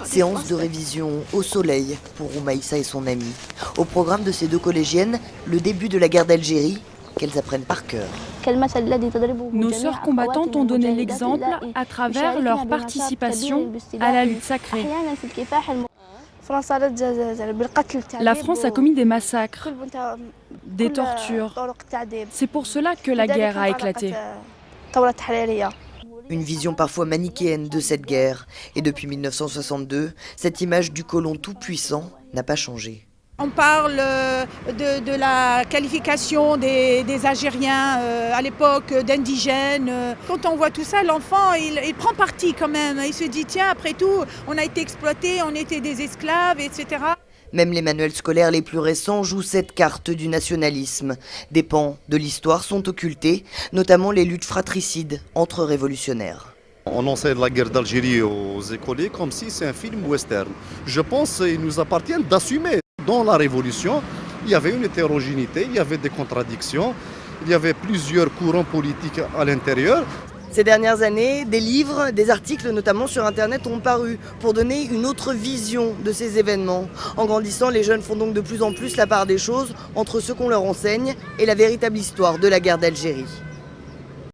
Séance de révision au soleil pour Roumaïssa et son amie. Au programme de ces deux collégiennes, le début de la guerre d'Algérie, qu'elles apprennent par cœur. Nos sœurs combattantes ont donné l'exemple à travers leur participation à la lutte sacrée. La France a commis des massacres, des tortures. C'est pour cela que la guerre a éclaté. Une vision parfois manichéenne de cette guerre. Et depuis 1962, cette image du colon tout-puissant n'a pas changé. On parle de la qualification des Algériens à l'époque d'indigènes. Quand on voit tout ça, l'enfant, il prend parti quand même. Il se dit, tiens, après tout, on a été exploités, on était des esclaves, etc. Même les manuels scolaires les plus récents jouent cette carte du nationalisme. Des pans de l'histoire sont occultés, notamment les luttes fratricides entre révolutionnaires. On enseigne la guerre d'Algérie aux écoliers comme si c'est un film western. Je pense qu'il nous appartient d'assumer. Dans la Révolution, il y avait une hétérogénéité, il y avait des contradictions, il y avait plusieurs courants politiques à l'intérieur. Ces dernières années, des livres, des articles notamment sur Internet ont paru pour donner une autre vision de ces événements. En grandissant, les jeunes font donc de plus en plus la part des choses entre ce qu'on leur enseigne et la véritable histoire de la guerre d'Algérie.